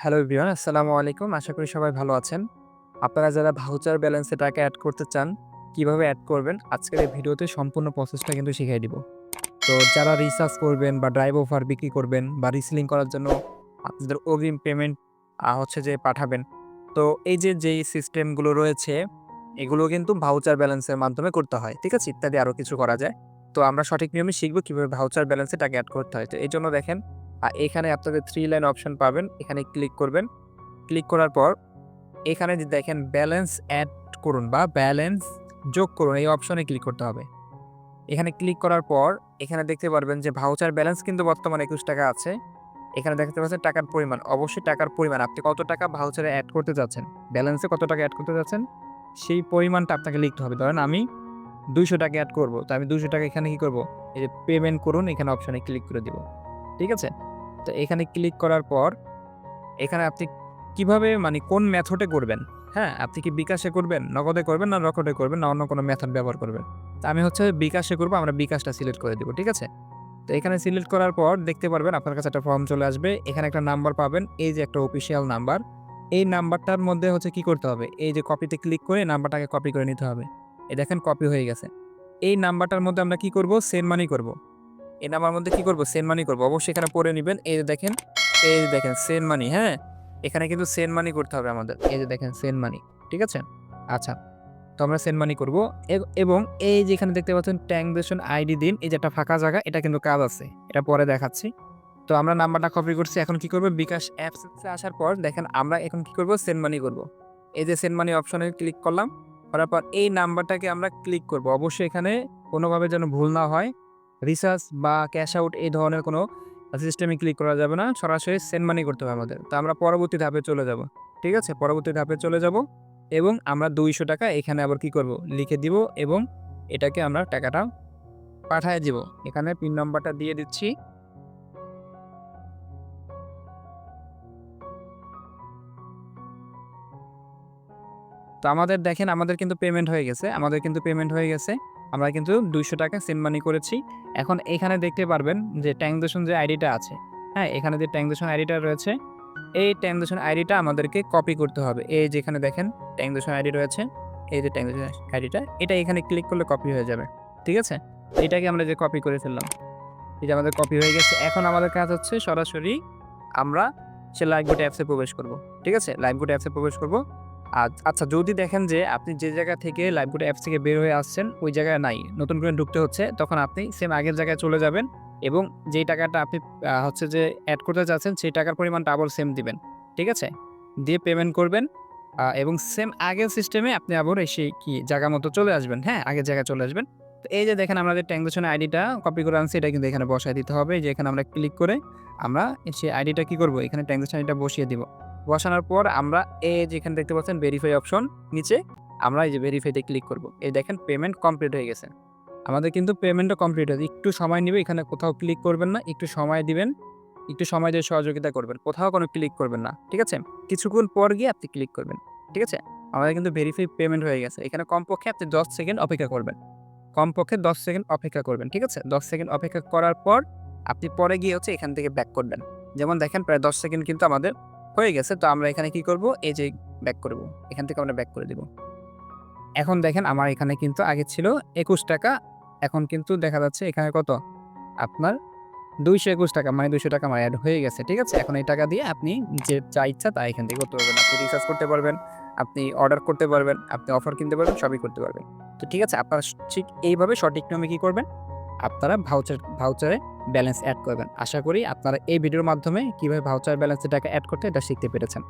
Hello everyone, আসসালামু আলাইকুম। আশা করি সবাই ভালো আছেন। আপনারা যারা ভাউচার ব্যালেন্সে টাকা এড করতে চান, কিভাবে এড করবেন? আজকের এই ভিডিওতে সম্পূর্ণ প্রসেসটা কিন্তু শিখিয়ে দিব। তো যারা রিচার্জ করবেন বা ড্রাইভ অফার বিক্রি করবেন বা রিসেলিং করার জন্য আপনাদের অগ্রিম পেমেন্ট হচ্ছে যে পাঠাবেন। তো এই যে যেই সিস্টেমগুলো রয়েছে, এগুলো কিন্তু ভাউচার ব্যালেন্সের মাধ্যমে করতে হয়। ঠিক আছে? ইত্যাদি আরও কিছু করা যায়। তো আমরা সঠিক নিয়মে শিখব কিভাবে ভাউচার ব্যালেন্সে টাকা এড করতে হয়। তো এইজন্য দেখেন এখানে আপনাদের 3 লাইন অপশন পাবেন। এখানে ক্লিক করবেন। ক্লিক করার পর এখানে যে দেখেন ব্যালেন্স এড করুন বা ব্যালেন্স যোগ করুন এই অপশনে ক্লিক করতে হবে। এখানে ক্লিক করার পর এখানে দেখতে পারবেন যে ভাউচার ব্যালেন্স কিন্তু বর্তমানে ৳২১ আছে। এখানে দেখতে পাচ্ছেন টাকার পরিমাণ। অবশ্যই টাকার পরিমাণ আপনি কত টাকা ভাউচারে এড করতে চাচ্ছেন, ব্যালেন্সে কত টাকা এড করতে চাচ্ছেন, সেই পরিমাণটা আপনাকে লিখতে হবে। ধরেন আমি ৳২০০ এড করব। তো আমি ৳২০০ এখানে কি করব? এই যে পেমেন্ট করুন এখানে অপশনে ক্লিক করে দিব। ঠিক আছে? তো এখানে ক্লিক করার পর এখানে আপনি কিভাবে মানে কোন মেথডে করবেন, হ্যাঁ? আপনি কি বিকাশে করবেন, নগদে করবেন না রকেটে করবেন না অন্য কোনো মেথড ব্যবহার করবেন? তো আমি হচ্ছে বিকাশে করব, আমরা বিকাশটা সিলেক্ট করে দিব। ঠিক আছে? তো এখানে সিলেক্ট করার পর দেখতে পারবেন আপনার কাছে একটা ফর্ম চলে আসবে। এখানে একটা নাম্বার পাবেন। এই যে একটা অফিসিয়াল নাম্বার। এই নাম্বারটার মধ্যে হচ্ছে কি করতে হবে? এই যে কপিতে ক্লিক করে নাম্বারটাকে কপি করে নিতে হবে। এই দেখেন কপি হয়ে গেছে। এই নাম্বারটার মধ্যে আমরা কি করব? সেন্ড মানি করব। এই নাম্বার মধ্যে কি করব? সেন্ড মানি করব। অবশ্যই এখানে পড়ে নিবেন। এই যে দেখেন সেন্ড মানি, হ্যাঁ? এখানে কিন্তু সেন্ড মানি করতে হবে আমাদের। এই যে দেখেন সেন্ড মানি। ঠিক আছে? আচ্ছা। তো আমরা সেন্ড মানি করব এবং এই যে এখানে দেখতে পাচ্ছেন ট্রান্সেকশন আইডি দিন। এই যে একটা ফাঁকা জায়গা, এটা কিন্তু কাজ আছে। এটা পরে দেখাচ্ছি। তো আমরা নাম্বারটা কপি করছি। এখন কি করব? বিকাশ অ্যাপস এ আসার পর দেখেন আমরা এখন কি করব? সেন্ড মানি করব। এই যে সেন্ড মানি অপশনে ক্লিক করলাম। করার পর এই নাম্বারটাকে আমরা ক্লিক করব। অবশ্যই এখানে কোনোভাবে যেন ভুল না হয়। রিচার্জ বা ক্যাশ আউট এই ধরনের কোনো সিস্টেমে ক্লিক করা যাবে না। সরাসরি সেন্ড মানি করতে হবে আমাদের। তো আমরা পরবর্তী ধাপে চলে যাব। ঠিক আছে? পরবর্তী ধাপে চলে যাব এবং আমরা ৳২০০ এখানে আবার কি করব? লিখে দিব এবং এটাকে আমরা টাকাটা পাঠায়ে দিব। এখানে পিন নাম্বারটা দিয়ে দিচ্ছি। তো আমাদের দেখেন আমাদের কিন্তু পেমেন্ট হয়ে গেছে। আমরা কিন্তু ৳২০০ সেন্ড মানি করেছি। এখন এখানে দেখতে পারবেন যে ট্রান্সেকশন যে আইডিটা আছে, হ্যাঁ? এখানে যে ট্রান্সেকশন আইডিটা রয়েছে, এই ট্রান্সেকশন আইডিটা আমাদেরকে কপি করতে হবে। এই যে এখানে দেখেন ট্রান্সেকশন আইডি রয়েছে। এই যে ট্রান্সেকশন আইডিটা, এটা এখানে ক্লিক করলে কপি হয়ে যাবে। ঠিক আছে? এটাকে আমরা যে কপি করে ফেললাম। এই যে আমাদের কপি হয়ে গেছে। এখন আমাদের কাজ হচ্ছে সরাসরি আমরা সে লাইভবোট অ্যাপসে প্রবেশ করব। ঠিক আছে? লাইভবোট অ্যাপসে প্রবেশ করব। আচ্ছা যদি দেখেন যে আপনি যে জায়গা থেকে লাইভবোট অ্যাপস থেকে বের হয়ে আসছেন ওই জায়গায় নাই, নতুন করে ঢুকতে হচ্ছে, তখন আপনি সেম আগের জায়গায় চলে যাবেন এবং যেই টাকাটা আপনি হচ্ছে যে এড করতে চাচ্ছেন সেই টাকার পরিমাণটা আবার সেম দিবেন। ঠিক আছে? দিয়ে পেমেন্ট করবেন এবং সেম আগের সিস্টেমে আপনি আবার এসে কি জায়গা মতো চলে আসবেন। হ্যাঁ? আগের জায়গায় চলে আসবেন। তো এই যে দেখেন আমাদের ট্রান্সেকশন আইডিটা কপি করে আনছি, এটা কিন্তু এখানে বসায় দিতে হবে। যে এখানে আমরা ক্লিক করে আমরা সেই আইডিটা কি করব? এখানে ট্রান্সেকশন আইডিটা বসিয়ে দিব। বসানোর পর আমরা এই যে এখানে দেখতে পাচ্ছেন ভেরিফাই অপশন নিচে আমরা এই যে ভেরিফাইতে ক্লিক করব। এই দেখেন পেমেন্ট কমপ্লিট হয়ে গেছে। আমাদের কিন্তু পেমেন্টও কমপ্লিট হয়েছে। একটু সময় নিবে, এখানে কোথাও ক্লিক করবেন না। একটু সময় দিবেন। একটু সময় দিয়ে সহযোগিতা করবেন। কোথাও কোনো ক্লিক করবেন না। ঠিক আছে? কিছুক্ষণ পর গিয়ে আপনি ক্লিক করবেন। ঠিক আছে? আমাদের কিন্তু ভেরিফাই পেমেন্ট হয়ে গেছে। এখানে কমপক্ষে আপনি ১০ সেকেন্ড অপেক্ষা করবেন। কমপক্ষে ১০ সেকেন্ড অপেক্ষা করবেন। ঠিক আছে? ১০ সেকেন্ড অপেক্ষা করার পর আপনি পরে গিয়ে হচ্ছে এখান থেকে ব্যাক করবেন। যেমন দেখেন প্রায় ১০ সেকেন্ড কিন্তু আমাদের হয়ে গেছে। তো আমরা এখানে কি করব? এই যে ব্যাক করব। এখান থেকে আমরা ব্যাক করে দিব। এখন দেখেন আমার এখানে কিন্তু আগে ছিল ৳২১, এখন কিন্তু দেখা যাচ্ছে এখানে কত? আপনার ৳২২১ মানে ৳২০০ আমার এড হয়ে গেছে। ঠিক আছে? এখন এই টাকা দিয়ে আপনি যে যা ইচ্ছা তা এখান থেকে করতে পারবেন। আপনি রিচার্জ করতে পারবেন, আপনি অর্ডার করতে পারবেন, আপনি অফার কিনতে পারবেন, সবই করতে পারবেন। তো ঠিক আছে? আপনারা ঠিক এইভাবে সঠিক নিয়মে কি করবেন? আপনারা ভাউচারে ব্যালেন্স এড করবেন। আশা করি আপনারা এই ভিডিওর মাধ্যমে কিভাবে ভাউচার ব্যালেন্সে টাকা এড করতে এটা শিখতে পেরেছেন।